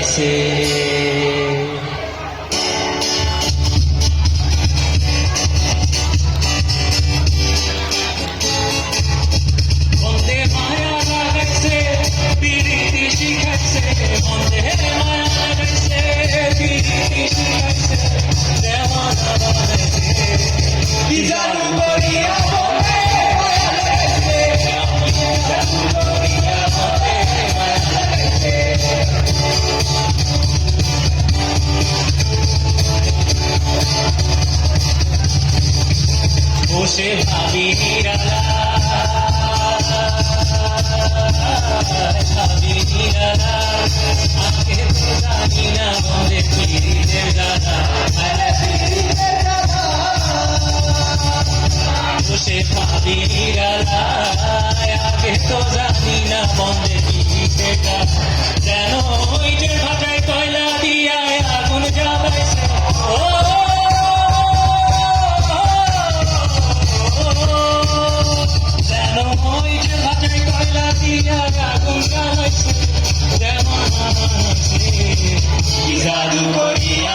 জ্বালাইছে বন্দে মায়া লাগাইছে পিরিতি শিখাইছে বন্দে মায়া লাগাইছে পিরিতি শিখাইছে দেওয়ানা বানাইছে কি জাদু করিয়া বন্দে মায়া লাগাইছে জাদু করিয়া বন্দে মায়া লাগাইছে বসে ভাবি নিরালা ভাবি নিরালা আজকে তো জানি না বলে পীরের দাদা বসে ভাবি নিরালা আগে তো জানি না বলে পীরের দাদা যেন ইটের ভাটায় কয়লা দিয়া আগুন জ্বালাইছে ও জাদু করিয়া